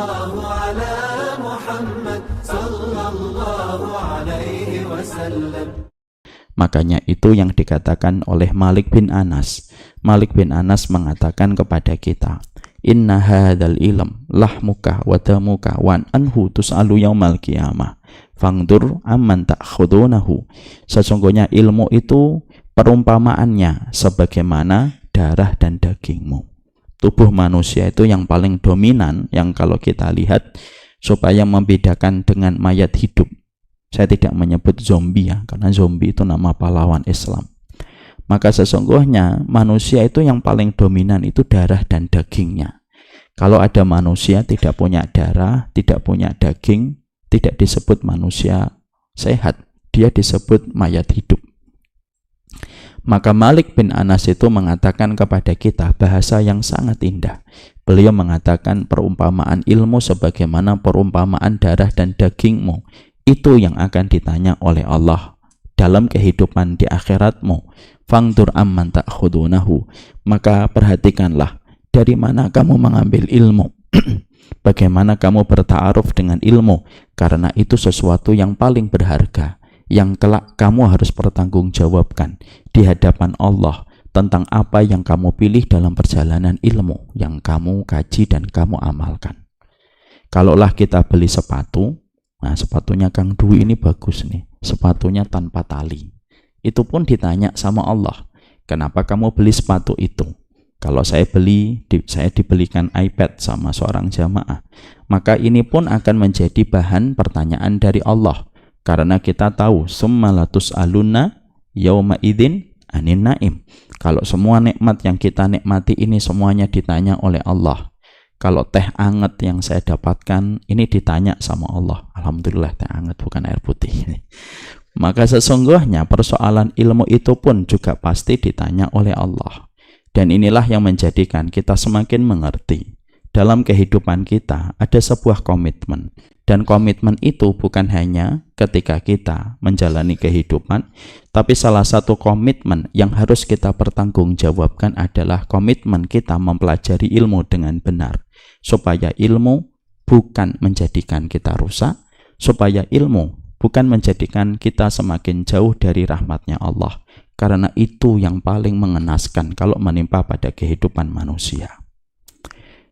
Sallallahu ala Muhammad sallallahu alaihi wasallam. Makanya itu yang dikatakan oleh Malik bin Anas. Malik bin Anas mengatakan kepada kita, inna hadzal ilm lahmuka wa damuka wa anhu tus'alu yaumal qiyamah fangdur amman ta'khudunahu. Sesungguhnya ilmu itu perumpamaannya sebagaimana darah dan dagingmu. Tubuh manusia itu yang paling dominan, yang kalau kita lihat supaya membedakan dengan mayat hidup. Saya tidak menyebut zombie ya, karena zombie itu nama pahlawan Islam. Maka sesungguhnya manusia itu yang paling dominan itu darah dan dagingnya. Kalau ada manusia tidak punya darah, tidak punya daging, tidak disebut manusia sehat, dia disebut mayat hidup. Maka Malik bin Anas itu mengatakan kepada kita bahasa yang sangat indah. Beliau mengatakan perumpamaan ilmu sebagaimana perumpamaan darah dan dagingmu. Itu yang akan ditanya oleh Allah dalam kehidupan di akhiratmu. Fangdur amman ta'khudunahu. Maka perhatikanlah dari mana kamu mengambil ilmu. Bagaimana kamu berta'aruf dengan ilmu. Karena itu sesuatu yang paling berharga, yang kelak kamu harus bertanggungjawabkan di hadapan Allah tentang apa yang kamu pilih dalam perjalanan ilmu yang kamu kaji dan kamu amalkan. Kalaulah kita beli sepatu, nah sepatunya Kang Dwi ini bagus nih, sepatunya tanpa tali, itu pun ditanya sama Allah, kenapa kamu beli sepatu itu? Kalau saya dibelikan iPad sama seorang jamaah, maka ini pun akan menjadi bahan pertanyaan dari Allah. Karena kita tahu summa latus'alunna yauma idzin anin naim. Kalau semua nikmat yang kita nikmati ini semuanya ditanya oleh Allah. Kalau teh anget yang saya dapatkan ini ditanya sama Allah. Alhamdulillah teh anget bukan air putih. Maka sesungguhnya persoalan ilmu itu pun juga pasti ditanya oleh Allah. Dan inilah yang menjadikan kita semakin mengerti. Dalam kehidupan kita ada sebuah komitmen. Dan komitmen itu bukan hanya ketika kita menjalani kehidupan, tapi salah satu komitmen yang harus kita pertanggungjawabkan adalah komitmen kita mempelajari ilmu dengan benar, supaya ilmu bukan menjadikan kita rusak, supaya ilmu bukan menjadikan kita semakin jauh dari rahmatnya Allah, karena itu yang paling mengenaskan kalau menimpa pada kehidupan manusia.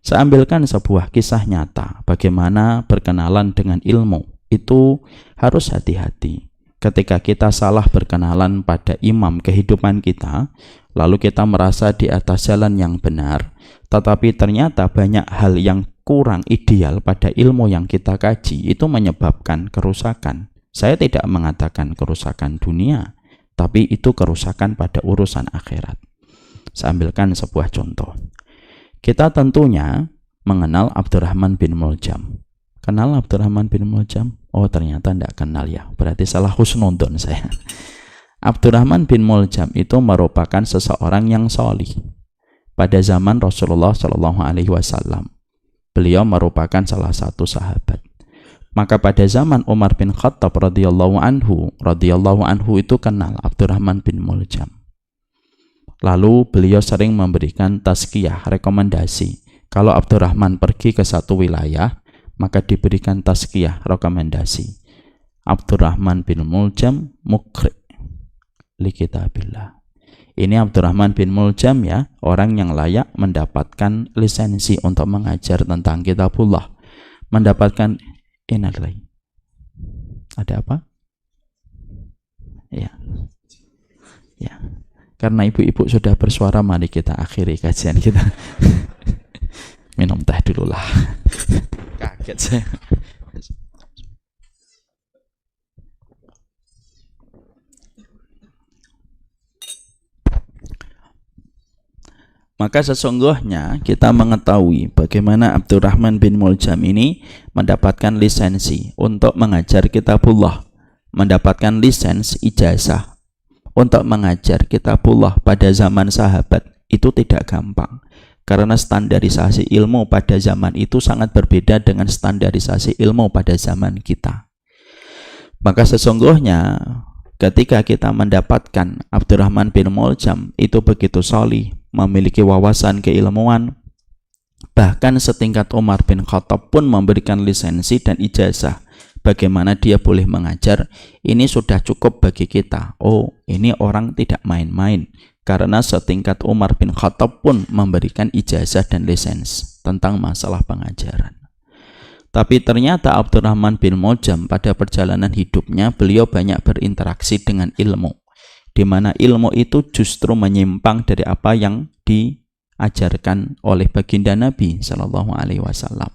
Saya ambilkan sebuah kisah nyata bagaimana berkenalan dengan ilmu itu harus hati-hati. Ketika kita salah berkenalan pada imam kehidupan kita, lalu kita merasa di atas jalan yang benar, tetapi ternyata banyak hal yang kurang ideal pada ilmu yang kita kaji, itu menyebabkan kerusakan. Saya tidak mengatakan kerusakan dunia, tapi itu kerusakan pada urusan akhirat. Saya ambilkan sebuah contoh. Kita tentunya mengenal Abdurrahman bin Muljam. Kenal Abdurrahman bin Muljam? Oh ternyata tidak kenal ya, berarti salah husnudon saya. Abdurrahman bin Muljam itu merupakan seseorang yang solih pada zaman Rasulullah SAW. Beliau merupakan salah satu sahabat. Maka pada zaman Umar bin Khattab radhiyallahu anhu itu kenal Abdurrahman bin Muljam. Lalu beliau sering memberikan tazkiyah, rekomendasi. Kalau Abdurrahman pergi ke satu wilayah, maka diberikan tazkiyah, rekomendasi. Abdurrahman bin Muljam mukri li kitabillah. Ini Abdurrahman bin Muljam ya, orang yang layak mendapatkan lisensi untuk mengajar tentang kitabullah. Mendapatkan inalai. Ada apa? Ya. Ya. Karena ibu-ibu sudah bersuara, mari kita akhiri kajian kita. Minum teh dulu lah. Kaget saya. Maka sesungguhnya kita mengetahui bagaimana Abdurrahman bin Muljam ini mendapatkan lisensi untuk mengajar kitabullah, mendapatkan lisensi ijazah untuk mengajar kitabullah pada zaman sahabat itu tidak gampang, karena standarisasi ilmu pada zaman itu sangat berbeda dengan standarisasi ilmu pada zaman kita. Maka sesungguhnya ketika kita mendapatkan Abdurrahman bin Muljam itu begitu solih, memiliki wawasan keilmuan, Bahkan setingkat Umar bin Khattab pun memberikan lisensi dan ijazah bagaimana dia boleh mengajar. Ini sudah cukup bagi kita. Oh, ini orang tidak main-main. Karena setingkat Umar bin Khattab pun memberikan ijazah dan lisensi tentang masalah pengajaran. Tapi ternyata Abdurrahman bin Muljam pada perjalanan hidupnya beliau banyak berinteraksi dengan ilmu, di mana ilmu itu justru menyimpang dari apa yang diajarkan oleh baginda Nabi Shallallahu Alaihi Wasallam.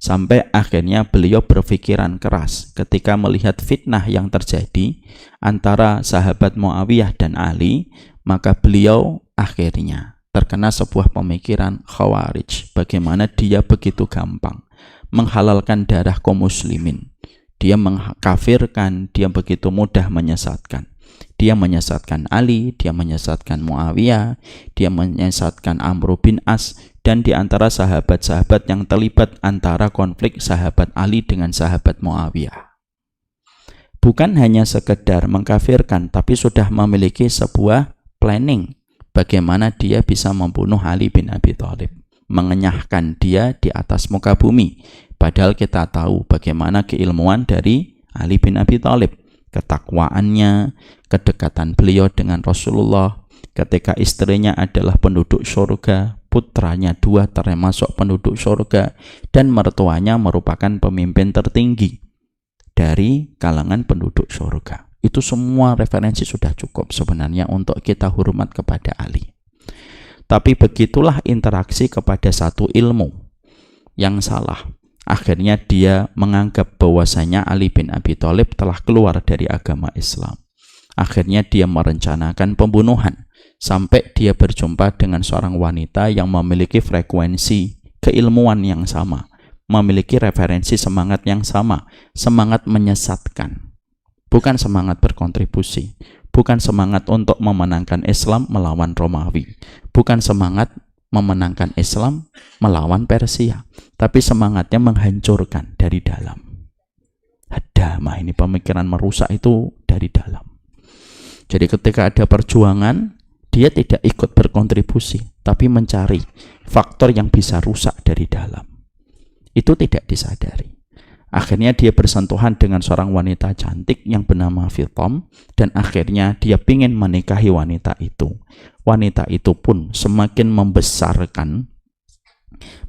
Sampai akhirnya beliau berpikiran keras ketika melihat fitnah yang terjadi antara sahabat Muawiyah dan Ali, maka beliau akhirnya terkena sebuah pemikiran Khawarij, bagaimana dia begitu gampang menghalalkan darah kaum muslimin. Dia mengkafirkan, dia begitu mudah menyesatkan. Dia menyesatkan Ali, dia menyesatkan Muawiyah, dia menyesatkan Amr bin As, dan di antara sahabat-sahabat yang terlibat antara konflik sahabat Ali dengan sahabat Muawiyah. Bukan hanya sekedar mengkafirkan, tapi sudah memiliki sebuah planning bagaimana dia bisa membunuh Ali bin Abi Thalib, mengenyahkan dia di atas muka bumi. Padahal kita tahu bagaimana keilmuan dari Ali bin Abi Thalib, ketakwaannya, kedekatan beliau dengan Rasulullah. Ketika istrinya adalah penduduk surga, putranya 2 termasuk penduduk surga, dan mertuanya merupakan pemimpin tertinggi dari kalangan penduduk surga. Itu semua referensi sudah cukup sebenarnya untuk kita hormat kepada Ali. Tapi begitulah interaksi kepada satu ilmu yang salah. Akhirnya dia menganggap bahwasanya Ali bin Abi Thalib telah keluar dari agama Islam. Akhirnya dia merencanakan pembunuhan sampai dia berjumpa dengan seorang wanita yang memiliki frekuensi keilmuan yang sama, memiliki referensi semangat yang sama, semangat menyesatkan, bukan semangat berkontribusi, bukan semangat untuk memenangkan Islam melawan Romawi, bukan semangat memenangkan Islam melawan Persia, tapi semangatnya menghancurkan dari dalam. Hadamah, ini pemikiran merusak itu dari dalam. Jadi ketika ada perjuangan, dia tidak ikut berkontribusi, tapi mencari faktor yang bisa rusak dari dalam. Itu tidak disadari. Akhirnya dia bersentuhan dengan seorang wanita cantik yang bernama Fitom, dan akhirnya dia ingin menikahi wanita itu. Wanita itu pun semakin membesarkan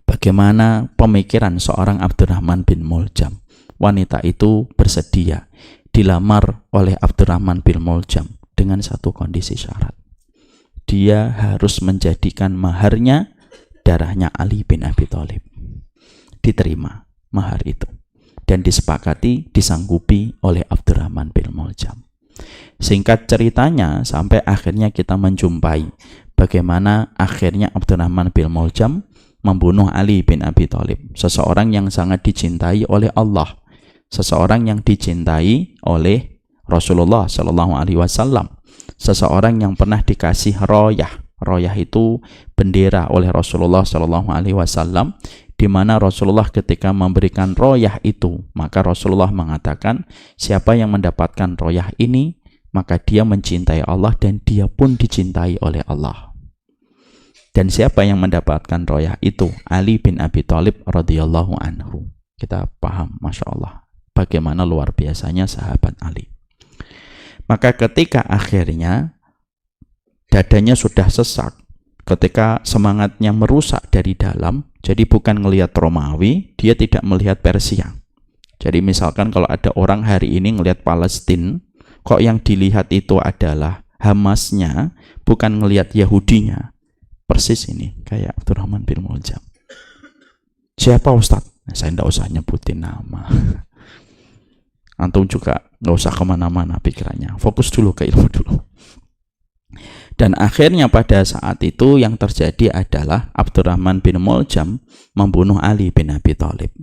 bagaimana pemikiran seorang Abdurrahman bin Muljam. Wanita itu bersedia dilamar oleh Abdurrahman bin Muljam dengan satu kondisi syarat. Dia harus menjadikan maharnya darahnya Ali bin Abi Thalib. Diterima mahar itu dan disepakati, disanggupi oleh Abdurrahman bin Muljam. Singkat ceritanya, sampai akhirnya kita menjumpai bagaimana akhirnya Abdurrahman bin Muljam membunuh Ali bin Abi Thalib, seseorang yang sangat dicintai oleh Allah, seseorang yang dicintai oleh Rasulullah Shallallahu Alaihi Wasallam, seseorang yang pernah dikasih royah. Royah itu bendera oleh Rasulullah Shallallahu Alaihi Wasallam, di mana Rasulullah ketika memberikan royah itu, maka Rasulullah mengatakan, siapa yang mendapatkan royah ini, maka dia mencintai Allah dan dia pun dicintai oleh Allah. Dan siapa yang mendapatkan royah itu? Ali bin Abi Thalib radhiyallahu anhu. Kita paham, Masya Allah, bagaimana luar biasanya sahabat Ali. Maka ketika akhirnya dadanya sudah sesak, ketika semangatnya merusak dari dalam, jadi bukan melihat Romawi, dia tidak melihat Persia. Jadi misalkan kalau ada orang hari ini ngelihat Palestina, kok yang dilihat itu adalah Hamasnya, bukan ngelihat Yahudinya. Persis ini kayak Abdurrahman bin Muljam. Siapa Ustadz? Nah, saya tidak usah nyebutin nama. Antum juga nggak usah kemana-mana pikirannya. Fokus dulu ke ilmu dulu. Dan akhirnya pada saat itu yang terjadi adalah Abdurrahman bin Muljam membunuh Ali bin Abi Thalib.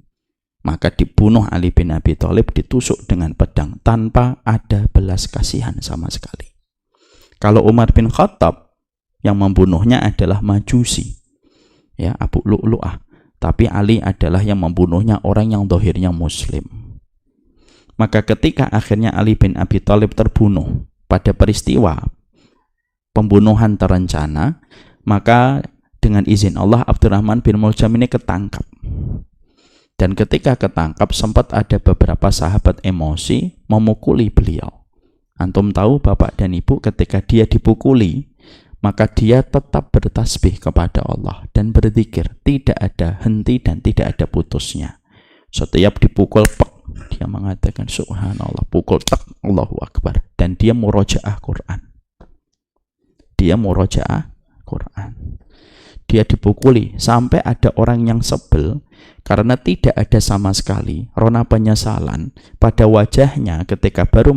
Maka dibunuh Ali bin Abi Thalib, ditusuk dengan pedang tanpa ada belas kasihan sama sekali. Kalau Umar bin Khattab yang membunuhnya adalah Majusi, ya, Abu Lu'lu'ah. Tapi Ali adalah yang membunuhnya orang yang dohirnya Muslim. Maka ketika akhirnya Ali bin Abi Thalib terbunuh pada peristiwa pembunuhan terencana, maka dengan izin Allah Abdurrahman bin Muljam ini ketangkap. Dan ketika ketangkap sempat ada beberapa sahabat emosi memukuli beliau. Antum tahu Bapak dan Ibu, ketika dia dipukuli, maka dia tetap bertasbih kepada Allah dan berzikir, tidak ada henti dan tidak ada putusnya. Setiap dipukul pek, dia mengatakan subhanallah, pukul tak, Allahu Akbar, dan dia murojaah Quran. Dia murojaah Quran. Dia dipukuli sampai ada orang yang sebel karena tidak ada sama sekali rona penyesalan pada wajahnya ketika baru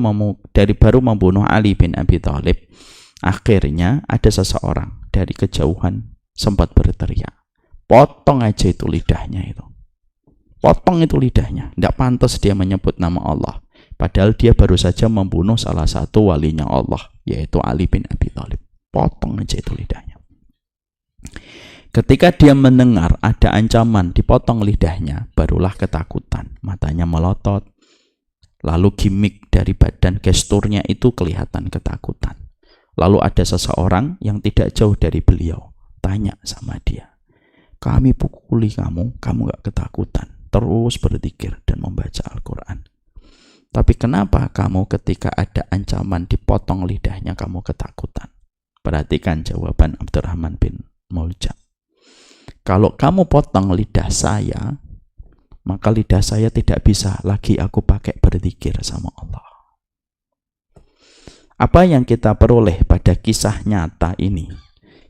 membunuh Ali bin Abi Thalib. Akhirnya ada seseorang dari kejauhan sempat berteriak, potong aja itu lidahnya itu. Potong itu lidahnya. Tidak pantas dia menyebut nama Allah. Padahal dia baru saja membunuh salah satu walinya Allah, yaitu Ali bin Abi Thalib. Potong aja itu lidahnya. Ketika dia mendengar ada ancaman dipotong lidahnya, barulah ketakutan. Matanya melotot. Lalu gimik dari badan gesturnya itu kelihatan ketakutan. Lalu ada seseorang yang tidak jauh dari beliau tanya sama dia, kami pukuli kamu gak ketakutan, terus berzikir dan membaca Al-Quran. Tapi kenapa kamu ketika ada ancaman dipotong lidahnya kamu ketakutan? Perhatikan jawaban Abdurrahman bin Muljam. Kalau kamu potong lidah saya, maka lidah saya tidak bisa lagi aku pakai berzikir sama Allah. Apa yang kita peroleh pada kisah nyata ini?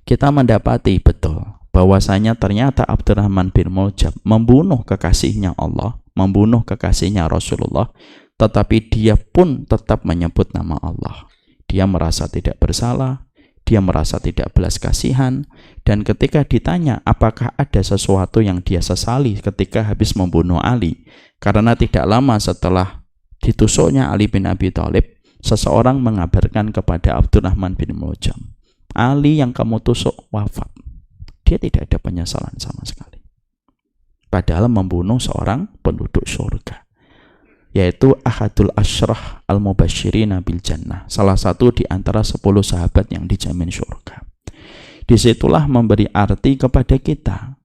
Kita mendapati betul bahwasanya ternyata Abdurrahman bin Muljam membunuh kekasihnya Allah, membunuh kekasihnya Rasulullah, tetapi dia pun tetap menyebut nama Allah. Dia merasa tidak bersalah, dia merasa tidak belas kasihan, dan ketika ditanya apakah ada sesuatu yang dia sesali ketika habis membunuh Ali, karena tidak lama setelah ditusuknya Ali bin Abi Thalib, seseorang mengabarkan kepada Abdurrahman bin Muljam, Ali yang kamu tusuk wafat. Dia tidak ada penyesalan sama sekali. Padahal membunuh seorang penduduk surga, yaitu ahadul asyrah al-mubasyirina bil jannah, salah satu di antara 10 sahabat yang dijamin surga. Disitulah memberi arti kepada kita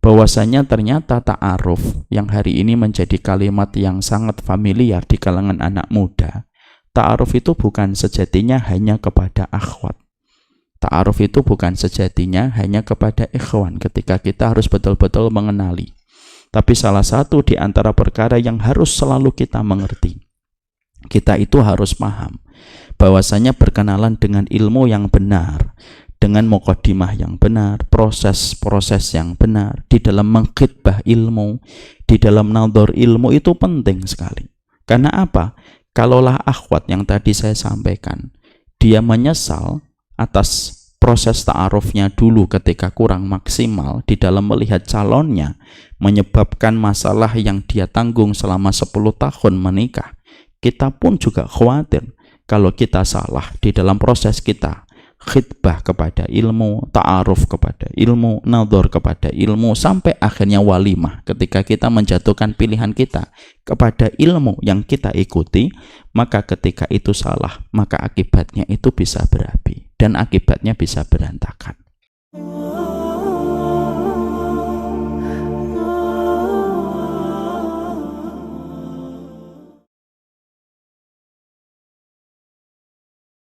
bahwasanya ternyata ta'aruf yang hari ini menjadi kalimat yang sangat familiar di kalangan anak muda. Ta'aruf itu bukan sejatinya hanya kepada akhwat. Ta'aruf itu bukan sejatinya hanya kepada ikhwan ketika kita harus betul-betul mengenali. Tapi salah satu di antara perkara yang harus selalu kita mengerti, kita itu harus paham bahwasanya berkenalan dengan ilmu yang benar, dengan muqaddimah yang benar, proses-proses yang benar di dalam mengkhitbah ilmu, di dalam nadhar ilmu itu penting sekali. Karena apa? Kalaulah akhwat yang tadi saya sampaikan, dia menyesal atas proses ta'arufnya dulu ketika kurang maksimal di dalam melihat calonnya, menyebabkan masalah yang dia tanggung selama 10 tahun menikah. Kita pun juga khawatir kalau kita salah di dalam proses kita khitbah kepada ilmu, ta'aruf kepada ilmu, nadhar kepada ilmu, sampai akhirnya walimah ketika kita menjatuhkan pilihan kita kepada ilmu yang kita ikuti, maka ketika itu salah, maka akibatnya itu bisa berapi dan akibatnya bisa berantakan.